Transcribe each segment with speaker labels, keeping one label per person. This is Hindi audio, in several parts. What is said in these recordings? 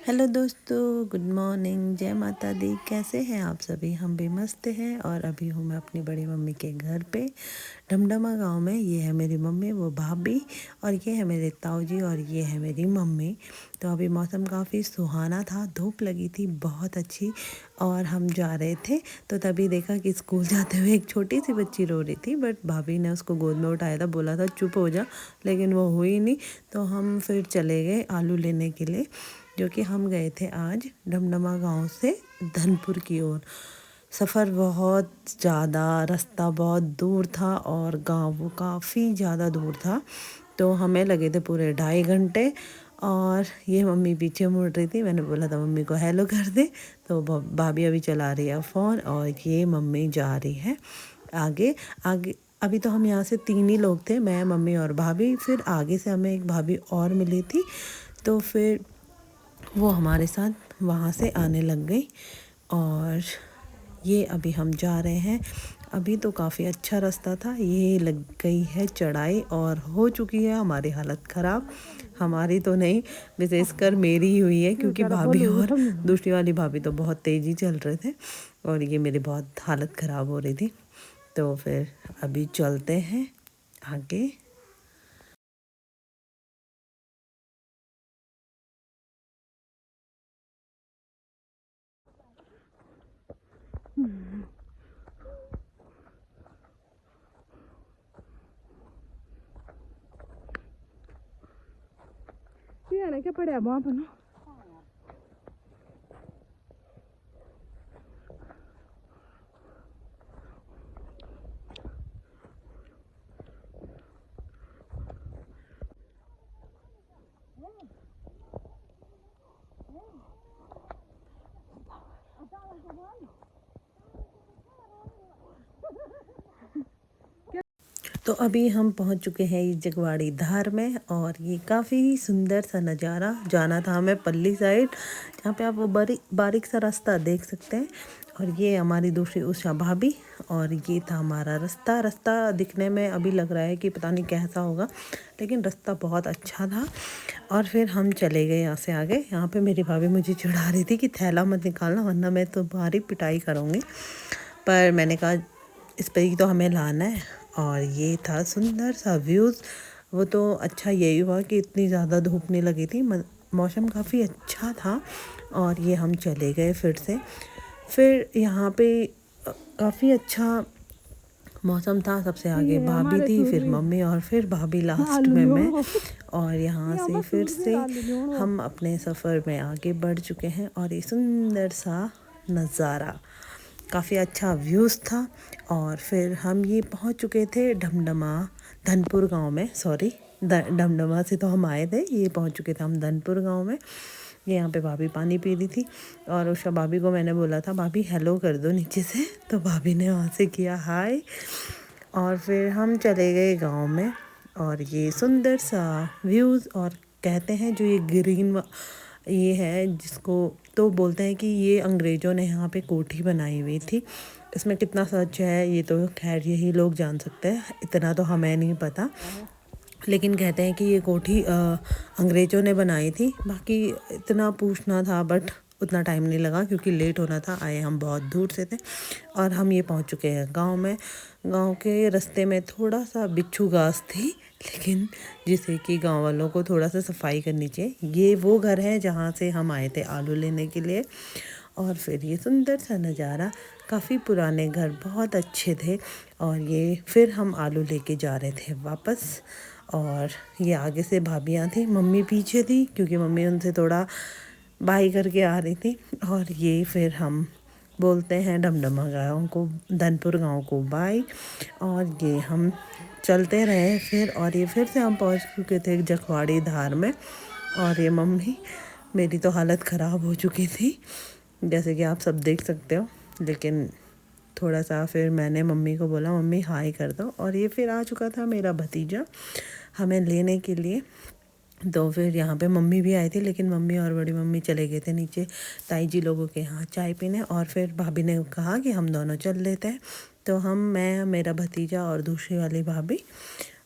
Speaker 1: हेलो दोस्तों, गुड मॉर्निंग, जय माता दी। कैसे हैं आप सभी? हम भी मस्त हैं। और अभी हूँ मैं अपनी बड़ी मम्मी के घर पे डमडमा गांव में। ये है मेरी मम्मी, वो भाभी, और ये है मेरे ताऊ जी, और ये है मेरी मम्मी। तो अभी मौसम काफ़ी सुहाना था, धूप लगी थी बहुत अच्छी, और हम जा रहे थे तो तभी देखा कि स्कूल जाते हुए एक छोटी सी बच्ची रो रही थी। बट भाभी ने उसको गोद में उठाया था, बोला था चुप हो जा, लेकिन वो हुई नहीं। तो हम फिर चले गए आलू लेने के लिए, जो कि हम गए थे आज डमडमा गांव से धनपुर की ओर। सफ़र बहुत ज़्यादा, रास्ता बहुत दूर था और गांव काफ़ी ज़्यादा दूर था, तो हमें लगे थे पूरे 2.5 घंटे। और ये मम्मी पीछे मुड़ रही थी, मैंने बोला था मम्मी को हेलो कर दे, तो भाभी अभी चला रही है फ़ोन, और ये मम्मी जा रही है आगे आगे। अभी तो हम यहाँ से 3 ही लोग थे, मैं, मम्मी और भाभी। फिर आगे से हमें एक भाभी और मिली थी, तो फिर वो हमारे साथ वहाँ से आने लग गई। और ये अभी हम जा रहे हैं। अभी तो काफ़ी अच्छा रास्ता था, ये लग गई है चढ़ाई और हो चुकी है हमारी हालत ख़राब। हमारी तो नहीं, विशेषकर मेरी ही हुई है, क्योंकि भाभी और दूसरी वाली भाभी तो बहुत तेज़ी चल रहे थे और ये मेरी बहुत हालत ख़राब हो रही थी। तो फिर अभी चलते हैं आगे।
Speaker 2: Tiedän, che pareva apano.
Speaker 1: तो अभी हम पहुंच चुके हैं इस जगवाड़ी धार में, और ये काफ़ी सुंदर सा नज़ारा। जाना था हमें पल्ली साइड, जहाँ पे आप वो बारीक बारीक सा रास्ता देख सकते हैं। और ये हमारी दूसरी उषा भाभी, और ये था हमारा रास्ता। रास्ता दिखने में अभी लग रहा है कि पता नहीं कैसा होगा, लेकिन रास्ता बहुत अच्छा था। और फिर हम चले गए यहाँ से आगे। यहाँ पे मेरी भाभी मुझे चिढ़ा रही थी कि थैला मत निकालना, वरना मैं तुम्हारी पिटाई करूँगी। पर मैंने कहा इस पर ही तो हमें लाना है। और ये था सुंदर सा व्यूज़। वो तो अच्छा यही हुआ कि इतनी ज़्यादा धूप नहीं लगी थी, मौसम काफ़ी अच्छा था। और ये हम चले गए फिर से। फिर यहाँ पे काफ़ी अच्छा मौसम था। सबसे आगे भाभी थी, फिर मम्मी, और फिर भाभी लास्ट में मैं। और यहाँ से फिर से हम अपने सफ़र में आगे बढ़ चुके हैं, और ये सुंदर सा नज़ारा, काफ़ी अच्छा व्यूज़ था। और फिर हम ये पहुँच चुके थे डमडमा धनपुर गांव में। सॉरी, डमडमा से तो हम आए थे, ये पहुँच चुके थे हम धनपुर गांव में। ये यहाँ पे भाभी पानी पी रही थी, और उषा भाभी को मैंने बोला था भाभी हेलो कर दो नीचे से, तो भाभी ने वहाँ से किया हाय। और फिर हम चले गए गांव में। और ये सुंदर सा व्यूज़, और कहते हैं जो ये ग्रीन ये है, जिसको तो बोलते हैं कि ये अंग्रेज़ों ने यहाँ पे कोठी बनाई हुई थी। इसमें कितना सच है ये तो खैर यही लोग जान सकते हैं, इतना तो हमें नहीं पता। लेकिन कहते हैं कि ये कोठी अंग्रेज़ों ने बनाई थी। बाकी इतना पूछना था, बट उतना टाइम नहीं लगा क्योंकि लेट होना था, आए हम बहुत दूर से थे। और हम ये पहुंच चुके हैं गांव में। गांव के रास्ते में थोड़ा सा बिच्छू घास थी, लेकिन जिसे कि गांव वालों को थोड़ा सा सफाई करनी चाहिए। ये वो घर है जहाँ से हम आए थे आलू लेने के लिए। और फिर ये सुंदर सा नज़ारा, काफ़ी पुराने घर बहुत अच्छे थे। और ये फिर हम आलू लेके जा रहे थे वापस। और ये आगे से भाभियाँ थी, मम्मी पीछे थी, क्योंकि मम्मी उनसे थोड़ा बाई करके आ रही थी। और ये फिर हम बोलते हैं डमडमा गाँव को, धनपुर गांव को बाई। और ये हम चलते रहे फिर, और ये फिर से हम पहुंच चुके थे जखवाड़ी धार में। और ये मम्मी, मेरी तो हालत ख़राब हो चुकी थी, जैसे कि आप सब देख सकते हो। लेकिन थोड़ा सा फिर मैंने मम्मी को बोला मम्मी हाय कर दो, और ये फिर आ चुका था मेरा भतीजा हमें लेने के लिए। तो फिर यहाँ पे मम्मी भी आई थी, लेकिन मम्मी और बड़ी मम्मी चले गए थे नीचे ताई जी लोगों के यहाँ चाय पीने। और फिर भाभी ने कहा कि हम दोनों चल लेते हैं। तो हम, मैं, मेरा भतीजा और दूसरी वाली भाभी,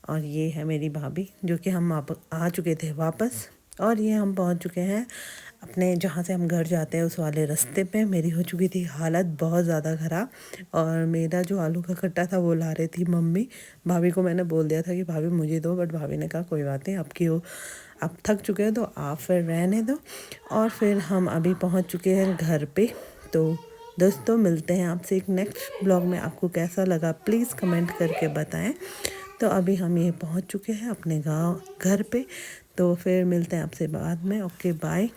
Speaker 1: और ये है मेरी भाभी, जो कि हम आ चुके थे वापस। और ये हम पहुँच चुके हैं अपने जहाँ से हम घर जाते हैं उस वाले रास्ते पे मेरी हो चुकी थी हालत बहुत ज़्यादा ख़राब। और मेरा जो आलू का खट्टा था वो ला रही थी मम्मी। भाभी को मैंने बोल दिया था कि भाभी मुझे दो, बट भाभी ने कहा कोई बात नहीं, अब थक चुके हैं तो आप फिर रहने दो। और फिर हम अभी पहुँच चुके हैं घर पे। तो दोस्तों मिलते हैं आपसे एक नेक्स्ट ब्लॉग में। आपको कैसा लगा प्लीज़ कमेंट करके बताएं। तो अभी हम ये पहुंच चुके हैं अपने घर पे। तो फिर मिलते हैं आपसे बाद में। Okay bye.